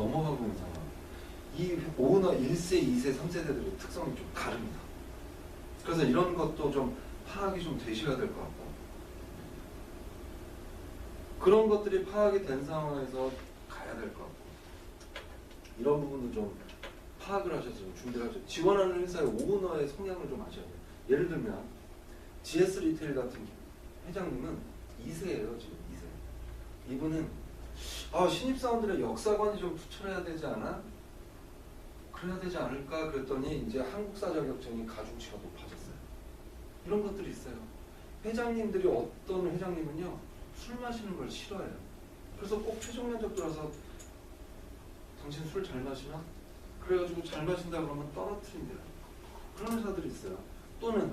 넘어가고 있는 상황. 이 오너 1세, 2세, 3세대들의 특성이 좀 다릅니다. 그래서 이런 것도 좀 파악이 좀 되셔야 될 것 같고, 그런 것들이 파악이 된 상황에서 가야 될 것 같고, 이런 부분도 좀 파악을 하셔서 좀 준비를 하셔서 지원하는 회사의 오너의 성향을 좀 아셔야 돼요. 예를 들면 GS 리테일 같은 회장님은 2세예요. 지금 2세. 이분은 신입사원들의 역사관이 좀 투철해야 되지 않아? 그래야 되지 않을까? 그랬더니 이제 한국사 자격증이 가중치가 높아졌어요. 이런 것들이 있어요. 회장님들이 어떤 회장님은요, 술 마시는 걸 싫어해요. 그래서 꼭 최종 면접 들어서 당신 술 잘 마시나? 그래가지고 잘 마신다 그러면 떨어뜨린대요. 그런 회사들이 있어요. 또는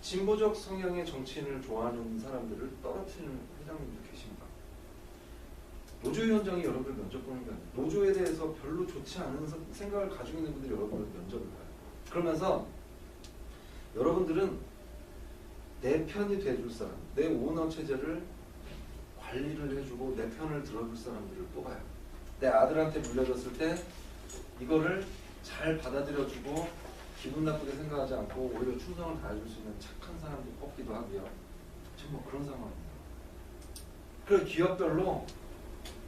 진보적 성향의 정치인을 좋아하는 사람들을 떨어뜨리는 회장님도 계십니다. 노조위원장이 여러분을 면접 보는 게 아니에요. 노조에 대해서 별로 좋지 않은 생각을 가지고 있는 분들이 여러분을 면접을 봐요. 그러면서 여러분들은 내 편이 돼줄 사람, 내 오너 체제를 관리를 해주고 내 편을 들어줄 사람들을 뽑아요. 내 아들한테 물려줬을 때 이거를 잘 받아들여주고 기분 나쁘게 생각하지 않고 오히려 충성을 다해줄 수 있는 착한 사람도 뽑기도 하고요. 지금 뭐 그런 상황입니다. 그리고 기업별로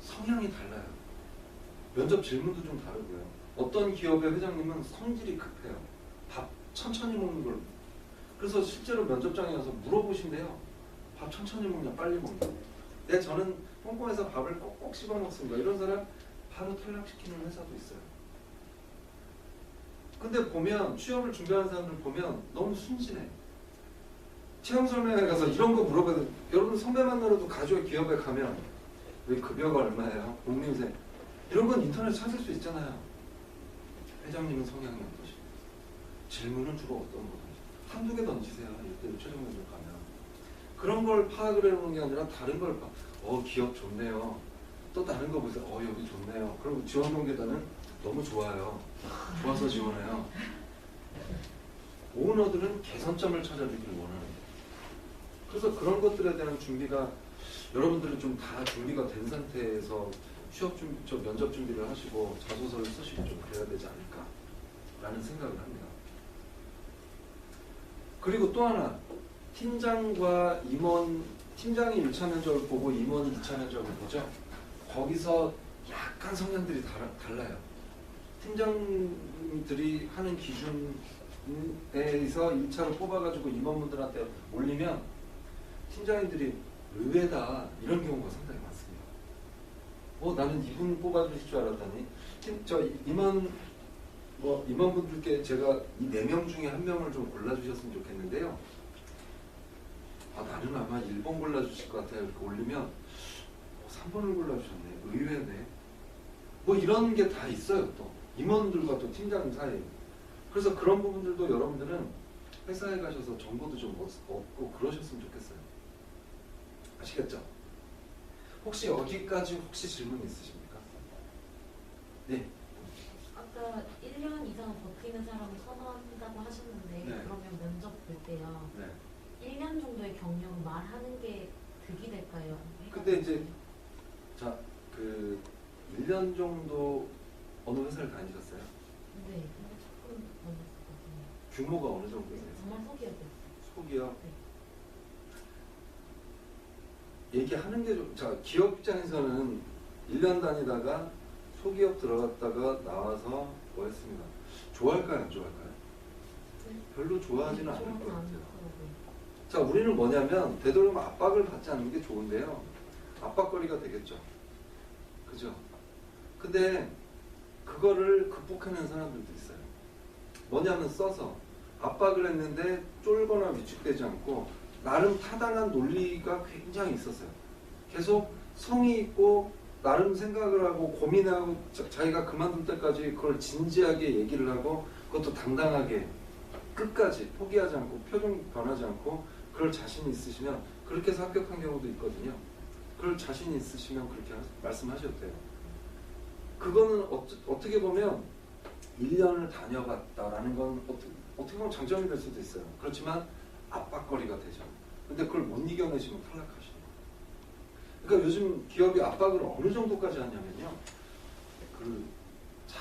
성향이 달라요. 면접 질문도 좀 다르고요. 어떤 기업의 회장님은 성질이 급해요. 밥 천천히 먹는 걸. 그래서 실제로 면접장에 가서 물어보신대요. 밥 천천히 먹냐 빨리 먹냐. 저는 꼼꼼해서 밥을 꼭꼭 씹어 먹습니다. 이런 사람 바로 탈락시키는 회사도 있어요. 근데 보면 취업을 준비하는 사람들 보면 너무 순진해. 채용 설명회 가서 이런 거 물어봐도, 여러분 선배 만나러도 가족 기업에 가면 왜 급여가 얼마예요? 복리후생 이런 건 인터넷 찾을 수 있잖아요. 회장님은 성향이 어떠시고 질문은 주로 어떤 거 던지세요? 한두 개 던지세요. 이때 최종 면접 가면 그런 걸 파악을 해보는 게 아니라 다른 걸 봐. 기업 좋네요. 또 다른 거 보세요. 여기 좋네요. 그럼 지원 동계단은 너무 좋아요. 좋아서 지원해요. 오너들은 개선점을 찾아주길 원하는 거예요. 그래서 그런 것들에 대한 준비가, 여러분들은 좀 다 준비가 된 상태에서 면접 준비를 하시고 자소서를 쓰시고 좀 그래야 되지 않을까라는 생각을 합니다. 그리고 또 하나, 팀장과 임원, 팀장이 1차 면접을 보고 임원이 2차 면접을 보죠. 거기서 약간 성향들이 달라요. 팀장들이 하는 기준에서 1차로 뽑아가지고 임원분들한테 올리면 팀장님들이 의외다 이런 경우가 상당히 많습니다. 나는 이분 뽑아주실 줄 알았더니 임원분들께 제가 이 4명 중에 1명을 좀 골라주셨으면 좋겠는데요. 나는 아마 1번 골라주실 것 같아요. 이렇게 올리면 3번을 골라주셨네. 의외네. 이런 게 다 있어요. 또 임원들과 또 팀장 사이에. 그래서 그런 부분들도 여러분들은 회사에 가셔서 정보도 좀 얻고 그러셨으면 좋겠어요. 아시겠죠? 혹시 여기까지 질문 있으십니까? 네. 아까 1년 이상 버티는 사람을 선호한다고 하셨는데, 네. 그러면 면접 볼 때요. 네. 1년 정도의 경력 말하는 게 득이 될까요? 근데 이제 1년 정도 어느 회사를 다니셨어요? 네, 근데 조금 넘었었거든요. 규모가 어느 정도세요? 정말 소기업이었어요. 소기업? 네. 얘기하는 게 기업 입장에서는 1년 다니다가 소기업 들어갔다가 나와서 했습니다. 좋아할까요? 안 좋아할까요? 네. 별로 좋아하지는 않을 것 같아요. 않더라고요. 우리는 뭐냐면 되도록이면 압박을 받지 않는 게 좋은데요. 압박거리가 되겠죠. 그죠? 근데 그거를 극복해내는 사람들도 있어요. 뭐냐면 써서 압박을 했는데 쫄거나 위축되지 않고 나름 타당한 논리가 굉장히 있었어요. 계속 성의 있고 나름 생각을 하고 고민하고 자기가 그만둘 때까지 그걸 진지하게 얘기를 하고 그것도 당당하게 끝까지 포기하지 않고 표정 변하지 않고 그럴 자신이 있으시면 그렇게 해서 합격한 경우도 있거든요. 그럴 자신이 있으시면 그렇게 말씀하셔도 돼요. 그거는 어떻게 보면 1년을 다녀봤다라는 건 어떻게 보면 장점이 될 수도 있어요. 그렇지만 압박거리가 되죠. 근데 그걸 못 이겨내시면 탈락하시는 거예요. 그러니까 요즘 기업이 압박을 어느 정도까지 하냐면요.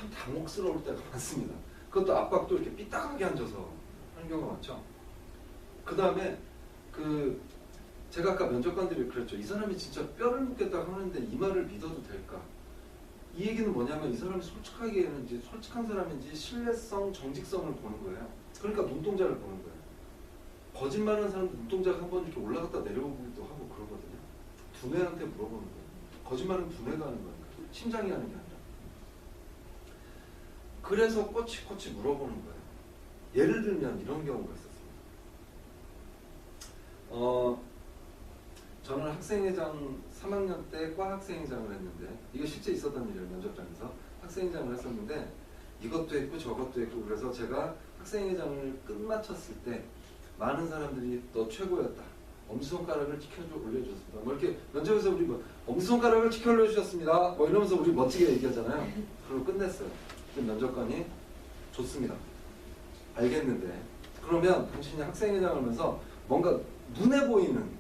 참 당혹스러울 때가 많습니다. 그것도 압박도 이렇게 삐딱하게 앉아서 하는 경우가 많죠. 그 다음에 제가 아까 면접관들이 그랬죠. 이 사람이 진짜 뼈를 묻겠다고 하는데 이 말을 믿어도 될까? 이 얘기는 뭐냐면 이 사람이 솔직하게 했는지 솔직한 사람인지 신뢰성, 정직성을 보는 거예요. 그러니까 눈동자를 보는 거예요. 거짓말하는 사람도 눈동자가 한번 이렇게 올라갔다 내려오기도 하고 그러거든요. 두뇌한테 물어보는 거예요. 거짓말은 두뇌가 하는 거니까 심장이 하는 게 아니라. 그래서 꼬치꼬치 물어보는 거예요. 예를 들면 이런 경우가 있었습니다. 저는 학생회장 3학년 때 과 학생회장을 했는데 이게 실제 있었던 일이에요. 면접장에서 학생회장을 했었는데 이것도 했고 저것도 했고 그래서 제가 학생회장을 끝마쳤을 때 많은 사람들이 너 최고였다. 엄지손가락을 치켜 올려주셨습니다. 뭐 이렇게 면접에서 우리 뭐 엄지손가락을 치켜 올려주셨습니다. 뭐 이러면서 우리 멋지게 얘기하잖아요. 그리고 끝냈어요. 면접관이 좋습니다. 알겠는데 그러면 당신이 학생회장을 하면서 뭔가 눈에 보이는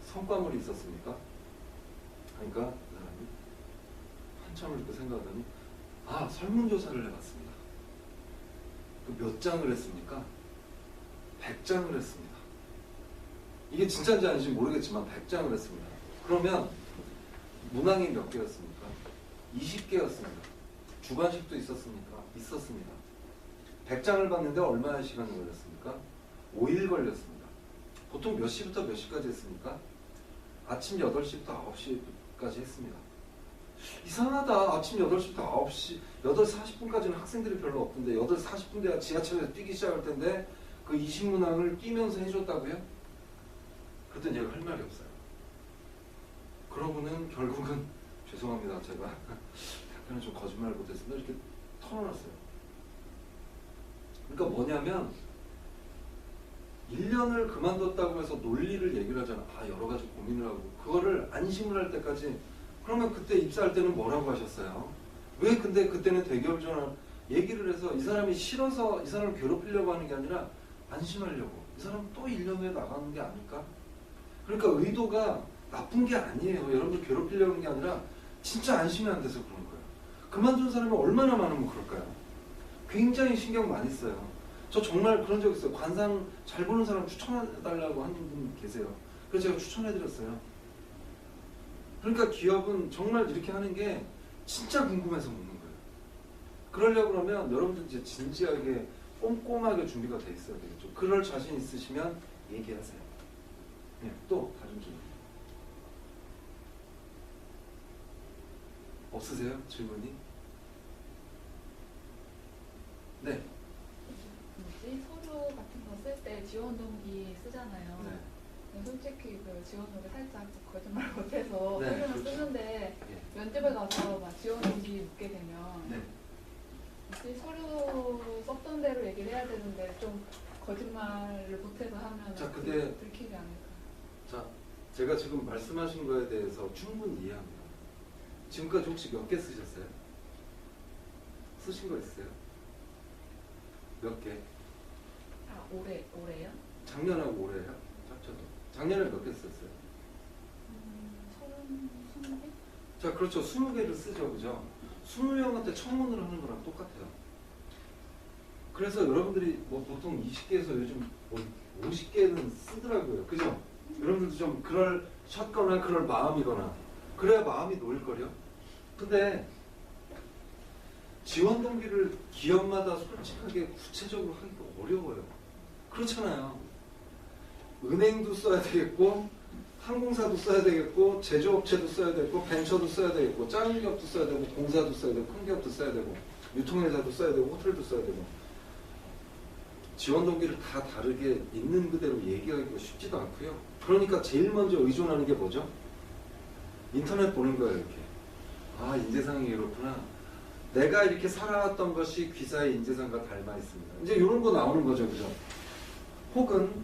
성과물이 있었습니까? 그러니까 그 사람이 한참을 이렇게 생각하더니 설문조사를 해봤습니다. 몇 장을 했습니까? 100장을 했습니다. 이게 진짜인지 아닌지 모르겠지만 100장을 했습니다. 그러면 문항이 몇 개였습니까? 20개였습니다. 주관식도 있었습니까? 있었습니다. 100장을 봤는데 얼마나 시간이 걸렸습니까? 5일 걸렸습니다. 보통 몇 시부터 몇 시까지 했습니까? 아침 8시부터 9시까지 했습니다. 이상하다. 아침 8시부터 9시, 8시 40분까지는 학생들이 별로 없던데 8시 40분 돼야 지하철에서 뛰기 시작할 텐데 그 20문항을 뛰면서 해줬다고요? 그랬더니 제가 할 말이 없어요. 그러고는 결국은 죄송합니다. 제가 약간은 좀 거짓말을 못했습니다. 이렇게 털어놨어요. 그러니까 뭐냐면 1년을 그만뒀다고 해서 논리를 얘기를 하잖아. 여러 가지 고민을 하고 그거를 안심을 할 때까지. 그러면 그때 입사할 때는 뭐라고 하셨어요? 왜 근데 그때는 대기업 전화 얘기를 해서 이 사람이 싫어서 이 사람을 괴롭히려고 하는 게 아니라 안심하려고. 이 사람 또 1년 후에 나가는 게 아닐까? 그러니까 의도가 나쁜 게 아니에요. 여러분들 괴롭히려는 게 아니라 진짜 안심이 안 돼서 그런 거예요. 그만둔 사람이 얼마나 많으면 그럴까요? 굉장히 신경 많이 써요. 저 정말 그런 적 있어요. 관상 잘 보는 사람 추천해달라고 하는 분 계세요. 그래서 제가 추천해드렸어요. 그러니까 기업은 정말 이렇게 하는 게 진짜 궁금해서 묻는 거예요. 그러려고 그러면 여러분들 이제 진지하게 꼼꼼하게 준비가 돼 있어야 되겠죠. 그럴 자신 있으시면 얘기하세요. 네, 또 다른 질문 없으세요? 질문이? 네. 서류 같은 거 쓸 때 지원 동기 쓰잖아요. 네. 근데 솔직히 그 지원 동기 살짝 거짓말 못해서 네, 서류는 그렇죠. 쓰는데 예. 면접에 가서 막 지원 동기 묻게 되면 네. 혹시 서류 썼던 대로 얘기를 해야 되는데 좀 거짓말을 못해서 하면 자, 근데 들키지 않을까? 자, 제가 지금 말씀하신 거에 대해서 충분히 이해합니다. 지금까지 혹시 몇 개 쓰셨어요? 쓰신 거 있어요? 몇 개? 올해요? 작년하고 올해요? 합쳐도. 작년에 몇 개 썼어요? 20개? 자, 그렇죠. 20개를 쓰죠. 그죠? 20명한테 청문을 하는 거랑 똑같아요. 그래서 여러분들이 뭐 보통 20개에서 요즘 50개는 쓰더라고요. 그죠? 여러분들도 좀 그러셨거나 그럴 마음이거나 그래야 마음이 놓일걸요? 근데 지원 동기를 기업마다 솔직하게 구체적으로 하기가 어려워요. 그렇잖아요. 은행도 써야 되겠고 항공사도 써야 되겠고 제조업체도 써야 되고 벤처도 써야 되겠고 작은 기업도 써야 되고 공사도 써야 되고 큰 기업도 써야 되고 유통회사도 써야 되고 호텔도 써야 되고 지원 동기를 다 다르게 있는 그대로 얘기하기가 쉽지도 않고요. 그러니까 제일 먼저 의존하는 게 뭐죠? 인터넷 보는 거예요. 이렇게. 인재상이 이렇구나. 내가 이렇게 살아왔던 것이 기사의 인재상과 닮아 있습니다. 이제 이런 거 나오는 거죠. 그죠? 혹은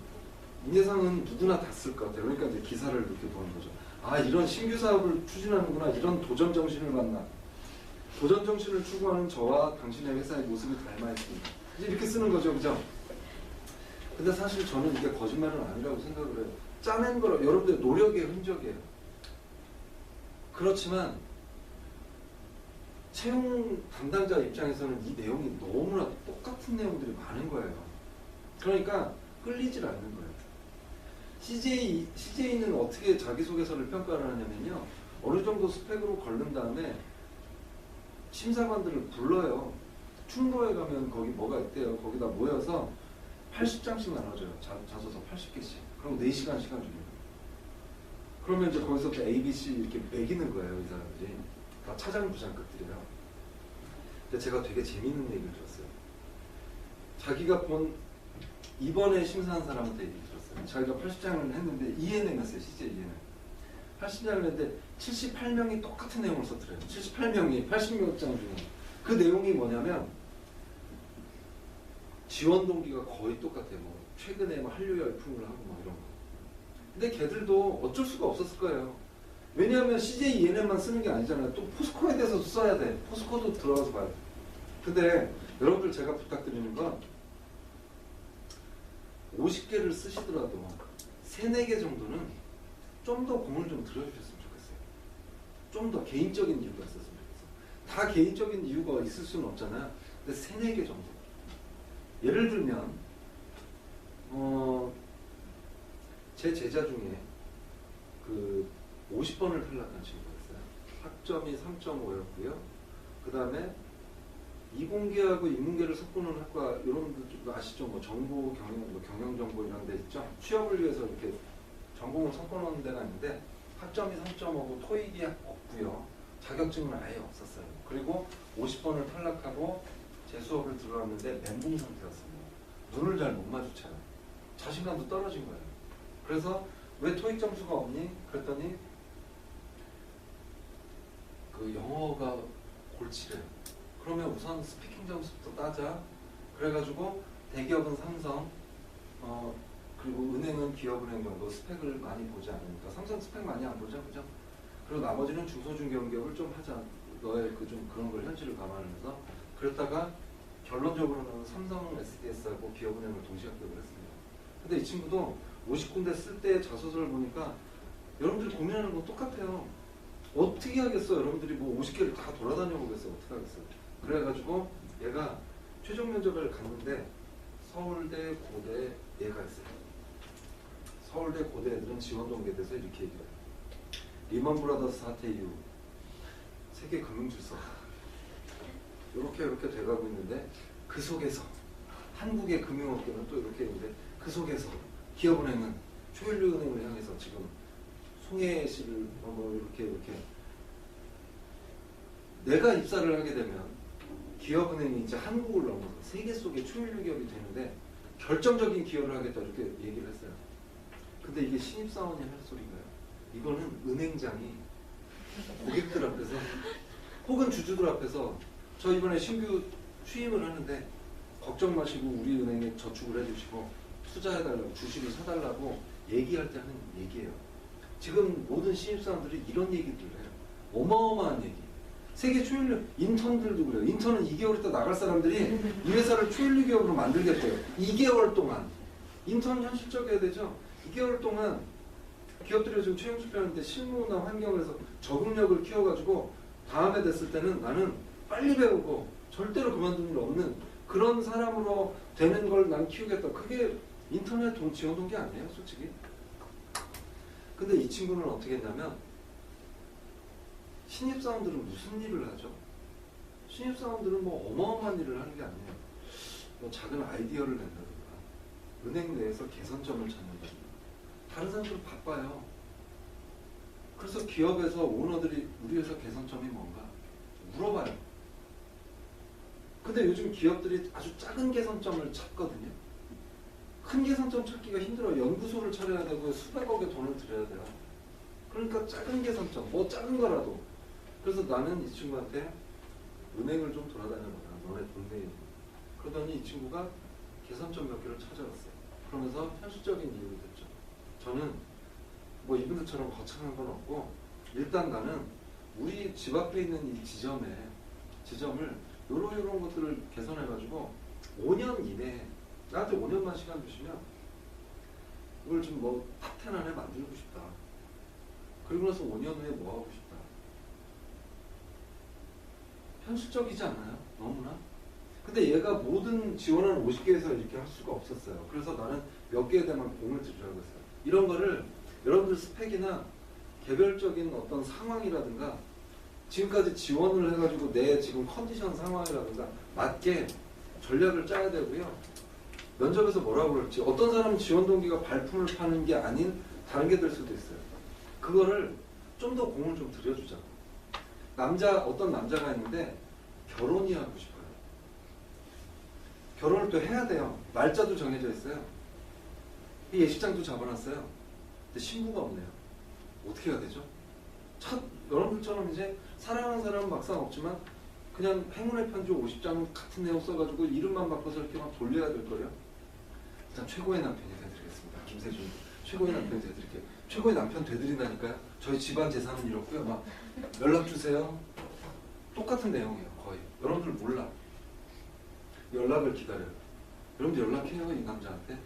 인재상은 누구나 다 쓸 것 같아요. 그러니까 이제 기사를 이렇게 보는 거죠. 이런 신규 사업을 추진하는구나. 이런 도전 정신을 만나. 도전 정신을 추구하는 저와 당신의 회사의 모습이 닮아 있습니다. 이제 이렇게 쓰는 거죠. 그죠? 근데 사실 저는 이게 거짓말은 아니라고 생각을 해요. 짜낸 거라 여러분들의 노력의 흔적이에요. 그렇지만 채용 담당자 입장에서는 이 내용이 너무나 똑같은 내용들이 많은 거예요. 그러니까 끌리질 않는 거예요. CJ는 어떻게 자기소개서를 평가를 하냐면요. 어느 정도 스펙으로 걸른 다음에 심사관들을 불러요. 충무로에 가면 거기 뭐가 있대요. 거기다 모여서 80장씩 나눠줘요. 자소서 80개씩. 그럼 4시간 시간 줍니다. 그러면 이제 거기서부터 A, B, C 이렇게 매기는 거예요. 이 사람들이. 다 차장, 부장급들이에요. 근데 제가 되게 재밌는 얘기를 들었어요. 자기가 본 이번에 심사한 사람한테 얘기 들었어요. 자기가 80장을 했는데 ENM 했어요. CJ ENM. 80장을 했는데 78명이 똑같은 내용을 썼더래요. 78명이 80명 장 중에. 그 내용이 뭐냐면 지원 동기가 거의 똑같아요. 뭐 최근에 뭐 한류 열풍을 하고 막 이런 거. 근데 걔들도 어쩔 수가 없었을 거예요. 왜냐하면 CJ ENM만 쓰는 게 아니잖아요. 또 포스코에 대해서도 써야 돼. 포스코도 들어가서 봐야 돼. 근데 여러분들 제가 부탁드리는 건 50개를 쓰시더라도 3, 4개 정도는 좀 더 공을 좀 들여주셨으면 좋겠어요. 좀 더 개인적인 이유가 있었으면 좋겠어요. 다 개인적인 이유가 있을 수는 없잖아요. 근데 3, 4개 정도. 예를 들면 제 제자 중에 그 50번을 탈락한 친구가 있어요. 학점이 3.5였고요. 그 다음에 이공계하고 인문계를 섞어놓은 학과, 여러분들 아시죠? 뭐 정보 경영, 뭐 경영정보 이런 데 있죠? 취업을 위해서 이렇게 전공을 섞어놓은 데가 있는데 학점이 3.5고 토익이 없고요. 자격증은 아예 없었어요. 그리고 50번을 탈락하고 제 수업을 들어왔는데 멘붕 상태였습니다. 눈을 잘 못 마주쳐요. 자신감도 떨어진 거예요. 그래서 왜 토익 점수가 없니? 그랬더니 그 영어가 골치래요. 그러면 우선 스피킹 점수부터 따자. 그래가지고 대기업은 삼성, 그리고 은행은 기업은행 정도 스펙을 많이 보지 않으니까 삼성 스펙 많이 안 보죠, 그죠? 그리고 나머지는 중소중견기업을 좀 하자. 너의 그 좀 그런 걸 현실을 감안하면서 그랬다가 결론적으로는 삼성 SDS하고 기업은행을 동시에 합격을 했습니다. 근데 이 친구도 50군데 쓸 때 자소서를 보니까 여러분들이 고민하는 건 똑같아요. 어떻게 하겠어요? 여러분들이 뭐 50개를 다 돌아다녀 보겠어요? 어떻게 하겠어요? 그래가지고 얘가 최종 면접을 갔는데 서울대, 고대 얘가 있어요. 서울대, 고대 애들은 지원 동기에 대해서 이렇게 얘기해요. 리먼 브라더스 사태 이후 세계 금융질서 이렇게 돼가고 있는데 그 속에서 한국의 금융업계는 또 이렇게 있는데 그 속에서 기업은행은 초일류은행을 향해서 지금 송혜 씨를 뭐 이렇게 내가 입사를 하게 되면 기업은행이 이제 한국을 넘어서 세계 속의 초일류 기업이 되는데 결정적인 기여를 하겠다 이렇게 얘기를 했어요. 근데 이게 신입사원이 할 소리인가요? 이거는 은행장이 고객들 앞에서 혹은 주주들 앞에서 저 이번에 신규 취임을 하는데 걱정 마시고 우리 은행에 저축을 해주시고 투자해달라고 주식을 사달라고 얘기할 때 하는 얘기예요. 지금 모든 신입사원들이 이런 얘기들을 해요. 어마어마한 얘기. 세계 초일류 인턴들도 그래요. 인턴은 2개월 있다 나갈 사람들이 이 회사를 초일류 기업으로 만들겠대요. 2개월 동안. 인턴은 현실적이어야 되죠. 2개월 동안 기업들이 지금 채용 투표하는데 실무나 환경에서 적응력을 키워가지고 다음에 됐을 때는 나는 빨리 배우고 절대로 그만둘 일 없는 그런 사람으로 되는 걸 난 키우겠다. 그게 인터넷 지원 동기 아니에요, 솔직히. 근데 이 친구는 어떻게 했냐면 신입사원들은 무슨 일을 하죠? 신입사원들은 뭐 어마어마한 일을 하는 게 아니에요. 뭐 작은 아이디어를 낸다든가 은행 내에서 개선점을 찾는다든가 다른 사람들은 바빠요. 그래서 기업에서 오너들이 우리 회사 개선점이 뭔가 물어봐요. 근데 요즘 기업들이 아주 작은 개선점을 찾거든요. 큰 개선점 찾기가 힘들어요. 연구소를 차려야 되고 수백억의 돈을 들여야 돼요. 그러니까 작은 개선점, 뭐 작은 거라도. 그래서 나는 이 친구한테 은행을 좀 돌아다녀봐라. 너네 동네에. 그러더니 이 친구가 개선점 몇 개를 찾아왔어요. 그러면서 현실적인 이유를 듣죠. 저는 뭐 이분들처럼 거창한 건 없고 일단 나는 우리 집 앞에 있는 이 지점을 요런 것들을 개선해가지고 5년 이내에 나한테 5년만 시간 주시면 이걸 좀 뭐 탑10 안에 만들고 싶다. 그리고 나서 5년 후에 뭐 하고 싶다. 현실적이지 않아요? 너무나? 근데 얘가 모든 지원하는 50개에서 이렇게 할 수가 없었어요. 그래서 나는 몇 개에 대한 공을 들이라고 했어요. 이런 거를 여러분들 스펙이나 개별적인 어떤 상황이라든가 지금까지 지원을 해가지고 내 지금 컨디션 상황이라든가 맞게 전략을 짜야 되고요. 면접에서 뭐라고 그럴지 어떤 사람은 지원 동기가 발품을 파는 게 아닌 다른 게 될 수도 있어요. 그거를 좀 더 공을 좀 들여주자고. 어떤 남자가 있는데 결혼이 하고 싶어요. 결혼을 또 해야 돼요. 날짜도 정해져 있어요. 이 예식장도 잡아놨어요. 근데 신부가 없네요. 어떻게 해야 되죠? 여러분들처럼 이제 사랑하는 사람은 막상 없지만 그냥 행운의 편지 50장 같은 내용 써가지고 이름만 바꿔서 이렇게 막 돌려야 될 거예요. 일단 최고의 남편이 되드리겠습니다. 김세준 최고의 남편이 되드릴게요. 최고의 남편 되드린다니까요. 저희 집안 재산은 이렇고요. 막 연락 주세요. 똑같은 내용이에요. 거의. 여러분들 몰라. 연락을 기다려요. 여러분들 연락해요 이 남자한테?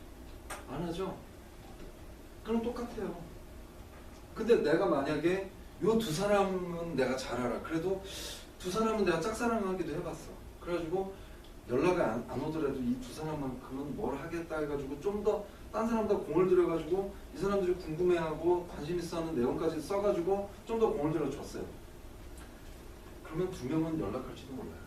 안 하죠? 그럼 똑같아요. 근데 내가 만약에 요 두 사람은 내가 잘 알아. 그래도 두 사람은 내가 짝사랑하기도 해봤어. 그래가지고 연락이 안 오더라도 이 두 사람만큼은 뭘 하겠다 해가지고 좀 더 딴 사람보다 공을 들여가지고 이 사람들이 궁금해하고 관심 있어하는 내용까지 써가지고 좀 더 공을 들여줬어요. 그러면 두 명은 연락할지도 몰라요.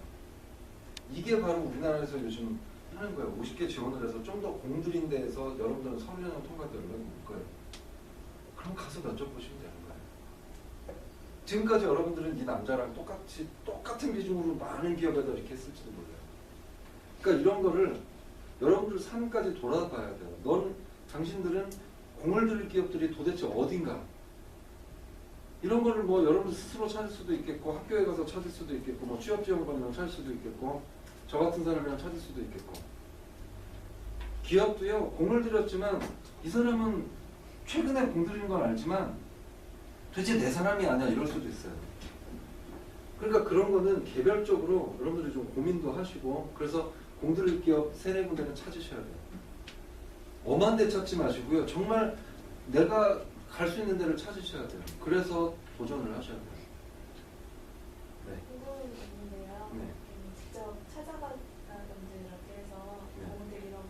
이게 바로 우리나라에서 요즘 하는 거예요. 50개 지원을 해서 좀 더 공들인 데에서 여러분들은 서류전형 통과 때 연락이 올 거예요. 그럼 가서 면접 보시면 되는 거예요. 지금까지 여러분들은 이 남자랑 똑같은 비중으로 많은 기업에다 이렇게 했을지도 몰라요. 그러니까 이런 거를 여러분들 삶까지 돌아봐야 돼요. 당신들은 공을 들일 기업들이 도대체 어딘가? 이런 거를 뭐 여러분 스스로 찾을 수도 있겠고 학교에 가서 찾을 수도 있겠고 뭐 취업지원관이랑 찾을 수도 있겠고 저 같은 사람이랑 찾을 수도 있겠고 기업도요 공을 들였지만 이 사람은 최근에 공 들인 건 알지만 도대체 내 사람이 아니야 이럴 수도 있어요. 그러니까 그런 거는 개별적으로 여러분들이 좀 고민도 하시고 그래서 공들일 기업 3-4군데는 찾으셔야 돼요. 엄한 데 찾지 마시고요. 정말 내가 갈 수 있는 데를 찾으셔야 돼요. 그래서 도전을 하셔야 돼요. 네. 궁금한 게 있는데요. 네. 직접 찾아간다든지 이렇게 해서 네. 공들이라고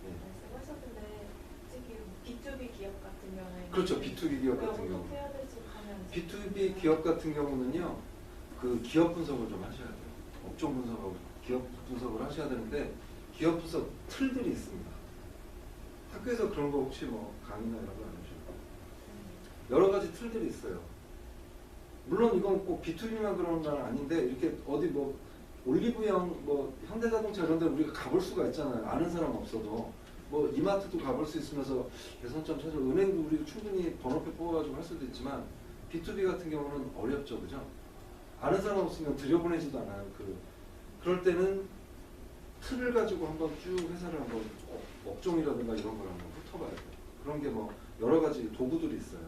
네. 말씀하셨는데 특히 B2B 기업 같은 경우에 그렇죠. B2B 기업 같은 경우. 어떻게 해야 될지 하면 B2B 기업 같은 경우는요. 그 기업 분석을 좀 하셔야 돼요. 업종 분석하고 기업 분석을 하셔야 되는데 기업 분석 틀들이 있습니다. 학교에서 그런 거 혹시 뭐 강의나 이런 거 안 하시고 여러 가지 틀들이 있어요. 물론 이건 꼭 B2B만 그런 건 아닌데 이렇게 어디 뭐 올리브영 뭐 현대자동차 이런 데 우리가 가볼 수가 있잖아요. 아는 사람 없어도 뭐 이마트도 가볼 수 있으면서 개선점 찾아 은행도 우리 충분히 번호표 뽑아가지고 할 수도 있지만 B2B 같은 경우는 어렵죠, 그죠? 아는 사람 없으면 들여보내지도 않아요. 그럴 때는 틀을 가지고 한번 쭉 회사를 한번 업종이라든가 이런 걸 한번 훑어봐야 돼요. 그런 게 뭐 여러 가지 도구들이 있어요.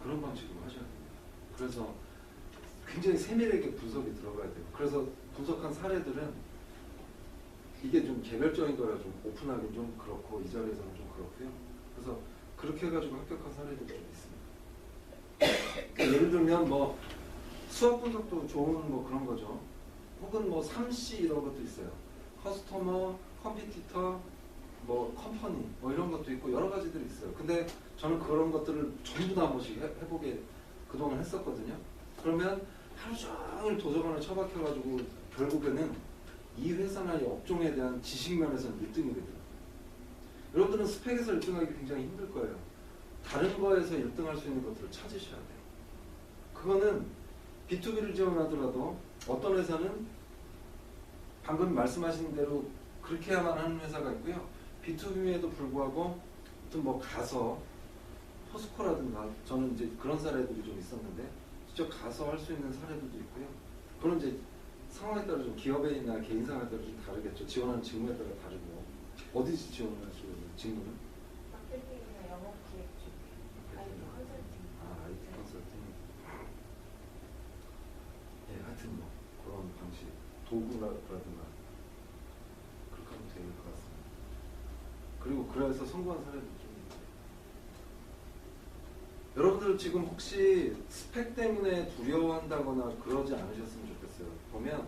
그런 방식으로 하셔야 됩니다. 그래서 굉장히 세밀하게 분석이 들어가야 돼요. 그래서 분석한 사례들은 이게 좀 개별적인 거라 좀 오픈하기는 좀 그렇고 이 자리에서는 좀 그렇고요. 그래서 그렇게 해가지고 합격한 사례들이 좀 있습니다. 예를 들면 뭐 수학 분석도 좋은 뭐 그런 거죠. 혹은 뭐 3C 이런 것도 있어요. 커스터머, 컴피티터, 뭐 컴퍼니 뭐 이런 것도 있고 여러 가지들이 있어요. 근데 저는 그런 것들을 전부 다 한 번씩 해보게 그동안 했었거든요. 그러면 하루 종일 도서관을 처박혀가지고 결국에는 이 회사나 이 업종에 대한 지식 면에서는 1등이 되더라고요. 여러분들은 스펙에서 1등하기 굉장히 힘들 거예요. 다른 거에서 1등할 수 있는 것들을 찾으셔야 돼요. 그거는 B2B를 지원하더라도 어떤 회사는 방금 말씀하신 대로 그렇게 해야만 하는 회사가 있고요. B2B에도 불구하고 좀 뭐 가서 포스코라든가 저는 이제 그런 사례들이 좀 있었는데 직접 가서 할 수 있는 사례들도 있고요. 그런 이제 상황에 따라 좀 기업이나 개인사에 따라 좀 다르겠죠. 지원하는 직무에 따라 다르고 어디 지원을 하시고 있는 직무는? 마케팅이나 영업 기획 쪽, IT 컨설팅. 아, IT 컨설팅. 예, 하여튼 뭐 그런 방식, 도구라든가 그렇게 하면 되는 것 같습니다. 그리고 그래서 성공한 사례도 좀 있어요. 여러분들 지금 혹시 스펙 때문에 두려워한다거나 그러지 않으셨으면 좋겠어요. 보면